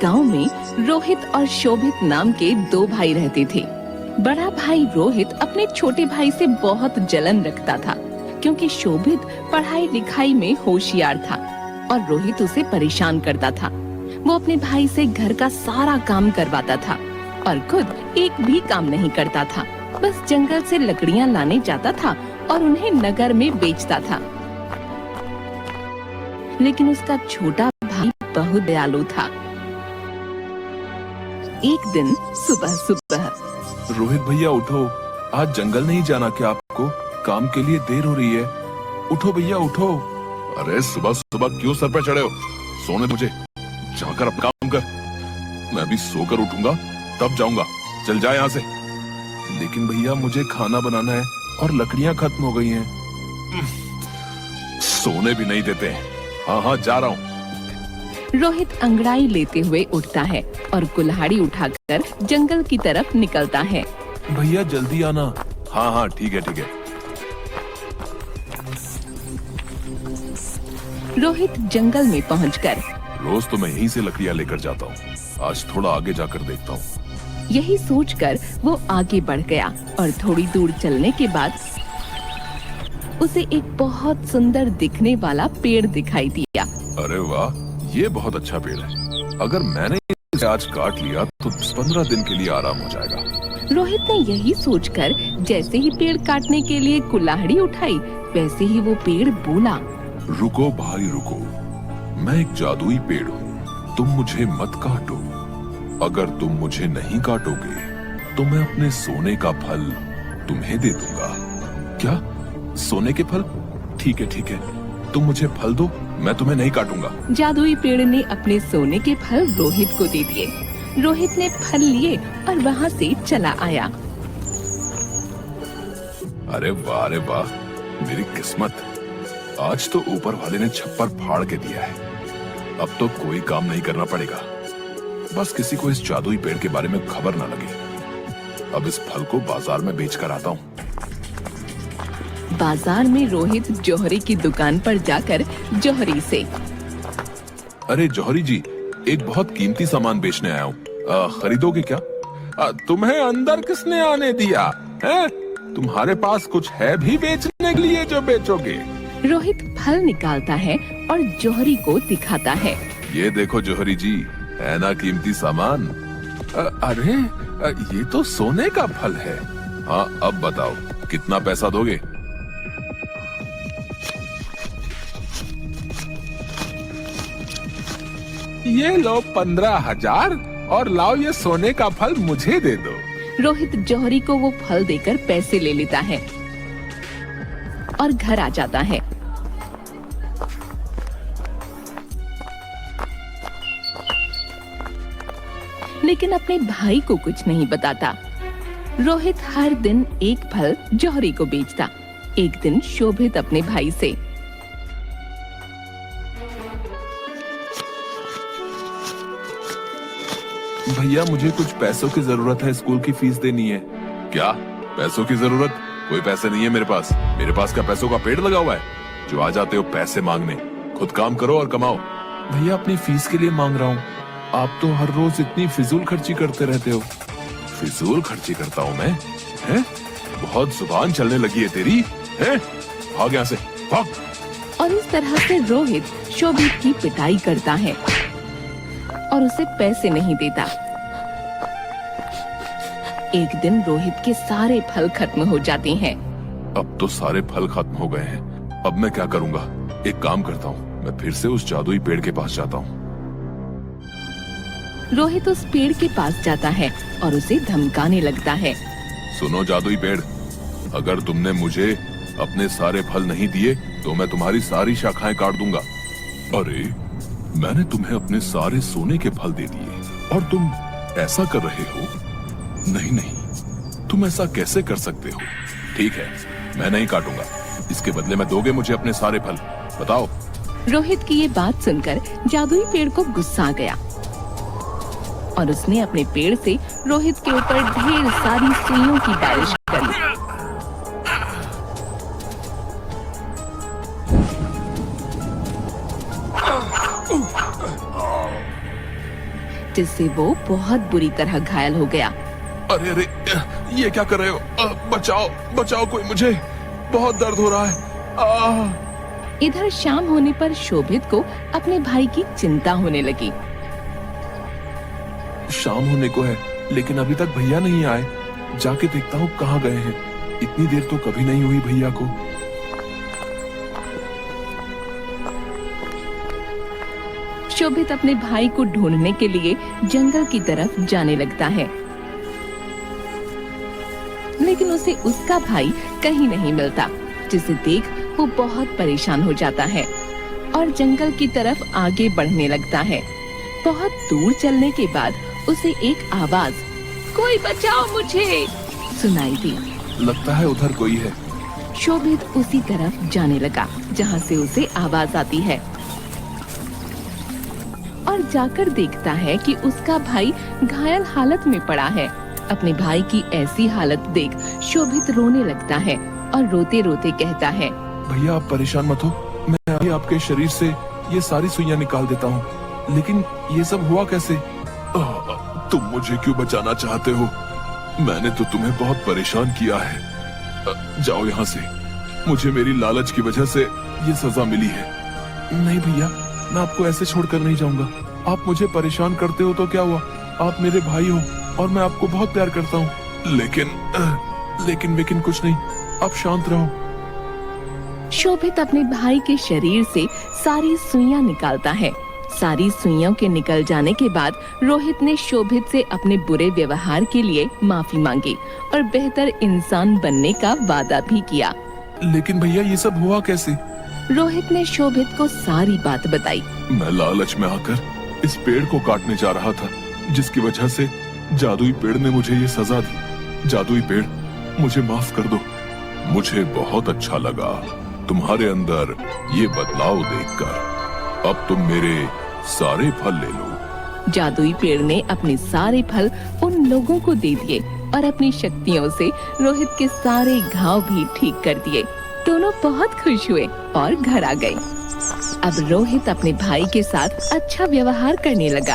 गांव में रोहित और शोभित नाम के दो भाई रहते थे। बड़ा भाई रोहित अपने छोटे भाई से बहुत जलन रखता था, क्योंकि शोभित पढ़ाई लिखाई में होशियार था और रोहित उसे परेशान करता था। वो अपने भाई से घर का सारा काम करवाता था और खुद एक भी काम नहीं करता था। बस जंगल से लकड़ियां लाने जाता था और उन्हें नगर में बेचता था। लेकिन उसका छोटा भाई बहुत दयालु था। एक दिन सुबह सुबह, रोहित भैया उठो, आज जंगल नहीं जाना क्या आपको? काम के लिए देर हो रही है। उठो भैया उठो। अरे सुबह सुबह क्यों सर पे चढ़े हो? सोने दो मुझे, जाकर अपना काम कर। मैं भी सोकर उठूंगा तब जाऊंगा। चल जा यहाँ से। लेकिन भैया मुझे खाना बनाना है और लकड़ियां खत्म हो गई हैं। सोने भी नहीं देते। हाँ जा रहा हूँ। रोहित अंगड़ाई लेते हुए उठता है और कुल्हाड़ी उठाकर जंगल की तरफ निकलता है। भैया जल्दी आना। हाँ ठीक है। रोहित जंगल में पहुंचकर रोज तो मैं यहीं से लकड़ियां लेकर जाता हूँ, आज थोड़ा आगे जाकर देखता हूँ। यही सोचकर वो आगे बढ़ गया और थोड़ी दूर चलने के बाद उसे एक बहुत सुंदर दिखने वाला पेड़ दिखाई दिया। अरे वाह, ये बहुत अच्छा पेड़ है। अगर मैंने इसे आज काट लिया तो 15 दिन के लिए आराम हो जाएगा। रोहित ने यही सोचकर जैसे ही पेड़ काटने के लिए कुल्हाड़ी उठाई, वैसे ही वो पेड़ बोला, रुको भाई रुको, मैं एक जादुई पेड़ हूँ, तुम मुझे मत काटो। अगर तुम मुझे नहीं काटोगे तो मैं अपने सोने का फल तुम्हें दे दूंगा। क्या? सोने के फल? ठीक है, तुम मुझे फल दो, मैं तुम्हें नहीं काटूंगा। जादुई पेड़ ने अपने सोने के फल रोहित को दे दिए। रोहित ने फल लिए और वहाँ से चला आया। अरे वाह, मेरी किस्मत। आज तो ऊपर वाले ने छप्पर फाड़ के दिया है। अब तो कोई काम नहीं करना पड़ेगा। बस किसी को इस जादुई पेड़ के बारे में खबर ना लगे। अब इस फल को बाजार में बेच कर आता हूँ। बाजार में रोहित जौहरी की दुकान पर जाकर जौहरी से, अरे जौहरी जी, एक बहुत कीमती सामान बेचने आया हूँ, खरीदोगे क्या? तुम्हें अंदर किसने आने दिया है? तुम्हारे पास कुछ है भी बेचने के लिए जो बेचोगे? रोहित फल निकालता है और जौहरी को दिखाता है। ये देखो जौहरी जी, है ना कीमती सामान? अरे ये तो सोने का फल है। हाँ अब बताओ कितना पैसा दोगे? ये लो 15,000 और लाओ ये सोने का फल मुझे दे दो। रोहित जौहरी को वो फल देकर पैसे ले लेता है और घर आ जाता है। लेकिन अपने भाई को कुछ नहीं बताता। रोहित हर दिन एक फल जौहरी को बेचता। एक दिन शोभित अपने भाई से, भैया मुझे कुछ पैसों की जरूरत है, स्कूल की फीस देनी है। क्या पैसों की जरूरत? कोई पैसे नहीं है मेरे पास। मेरे पास क्या पैसों का पेड़ लगा हुआ है जो आ जाते हो पैसे मांगने? खुद काम करो और कमाओ। भैया अपनी फीस के लिए मांग रहा हूँ। आप तो हर रोज इतनी फिजूल खर्ची करते रहते हो। फिजूल खर्ची करता हूँ मैं? हैं? बहुत जुबान चलने लगी है तेरी, हैं? भाग यहाँ से, भाग। और इस तरह से रोहित शोभित की पिटाई करता है और उसे पैसे नहीं देता। एक दिन रोहित के सारे फल खत्म हो जाते हैं। अब तो सारे फल खत्म हो गए हैं। अब मैं क्या करूँगा? एक काम करता हूँ, मैं फिर से उस जादुई पेड़ के पास जाता हूँ। रोहित उस पेड़ के पास जाता है और उसे धमकाने लगता है। सुनो जादुई पेड़, अगर तुमने मुझे अपने सारे फल नहीं दिए तो मैं तुम्हारी सारी शाखाएं काट दूंगा। अरे मैंने तुम्हें अपने सारे सोने के फल दे दिए और तुम ऐसा कर रहे हो? नहीं, तुम ऐसा कैसे कर सकते हो? ठीक है, मैं नहीं काटूंगा। इसके बदले में दोगे मुझे अपने सारे फल? बताओ। रोहित की ये बात सुनकर जादुई पेड़ को गुस्सा आ गया और उसने अपने पेड़ से रोहित के ऊपर ढेर सारी सुइयों की बारिश करी। जिससे वो बहुत बुरी तरह घायल हो गया। अरे अरे, ये क्या कर रहे हो? बचाओ बचाओ कोई मुझे, बहुत दर्द हो रहा है। इधर शाम होने पर शोभित को अपने भाई की चिंता होने लगी। शाम होने को है लेकिन अभी तक भैया नहीं आए। जाके देखता हूँ कहाँ गए हैं। इतनी देर तो कभी नहीं हुई भैया को। शोभित अपने भाई को ढूंढने के लिए जंगल की तरफ जाने लगता है, लेकिन उसे उसका भाई कहीं नहीं मिलता, जिसे देख वो बहुत परेशान हो जाता है और जंगल की तरफ आगे बढ़ने लगता है। बहुत दूर चलने के बाद उसे एक आवाज, कोई बचाओ मुझे, सुनाई दी। लगता है उधर कोई है। शोभित उसी तरफ जाने लगा जहाँ से उसे आवाज आती है और जाकर देखता है कि उसका भाई घायल हालत में पड़ा है। अपने भाई की ऐसी हालत देख शोभित रोने लगता है और रोते रोते कहता है, भैया आप परेशान मत हो, मैं अभी आपके शरीर से ये सारी सुइयां निकाल देता हूँ। लेकिन ये सब हुआ कैसे? तुम मुझे क्यों बचाना चाहते हो? मैंने तो तुम्हें बहुत परेशान किया है। जाओ यहाँ से, मुझे मेरी लालच की वजह से ये सजा मिली है। नहीं भैया, मैं आपको ऐसे छोड़कर नहीं जाऊंगा। आप मुझे परेशान करते हो तो क्या हुआ, आप मेरे भाई हो और मैं आपको बहुत प्यार करता हूँ। लेकिन कुछ नहीं, आप शांत रहो। शोभित अपने भाई के शरीर से सारी सुइयां निकालता है। सारी सुइयों के निकल जाने के बाद रोहित ने शोभित से अपने बुरे व्यवहार के लिए माफी मांगी और बेहतर इंसान बनने का वादा भी किया। लेकिन भैया ये सब हुआ कैसे? रोहित ने शोभित को सारी बात बताई। मैं लालच में आकर इस पेड़ को काटने जा रहा था, जिसकी वजह से जादुई पेड़ ने मुझे ये सजा दी। जादुई पेड़, मुझे माफ कर दो। मुझे बहुत अच्छा लगा तुम्हारे अंदर ये बदलाव देखकर। अब तुम मेरे सारे फल ले लो। जादुई पेड़ ने अपने सारे फल उन लोगों को दे दिए और अपनी शक्तियों से रोहित के सारे घाव भी ठीक कर दिए। दोनों बहुत खुश हुए और घर आ गए। अब रोहित अपने भाई के साथ अच्छा व्यवहार करने लगा।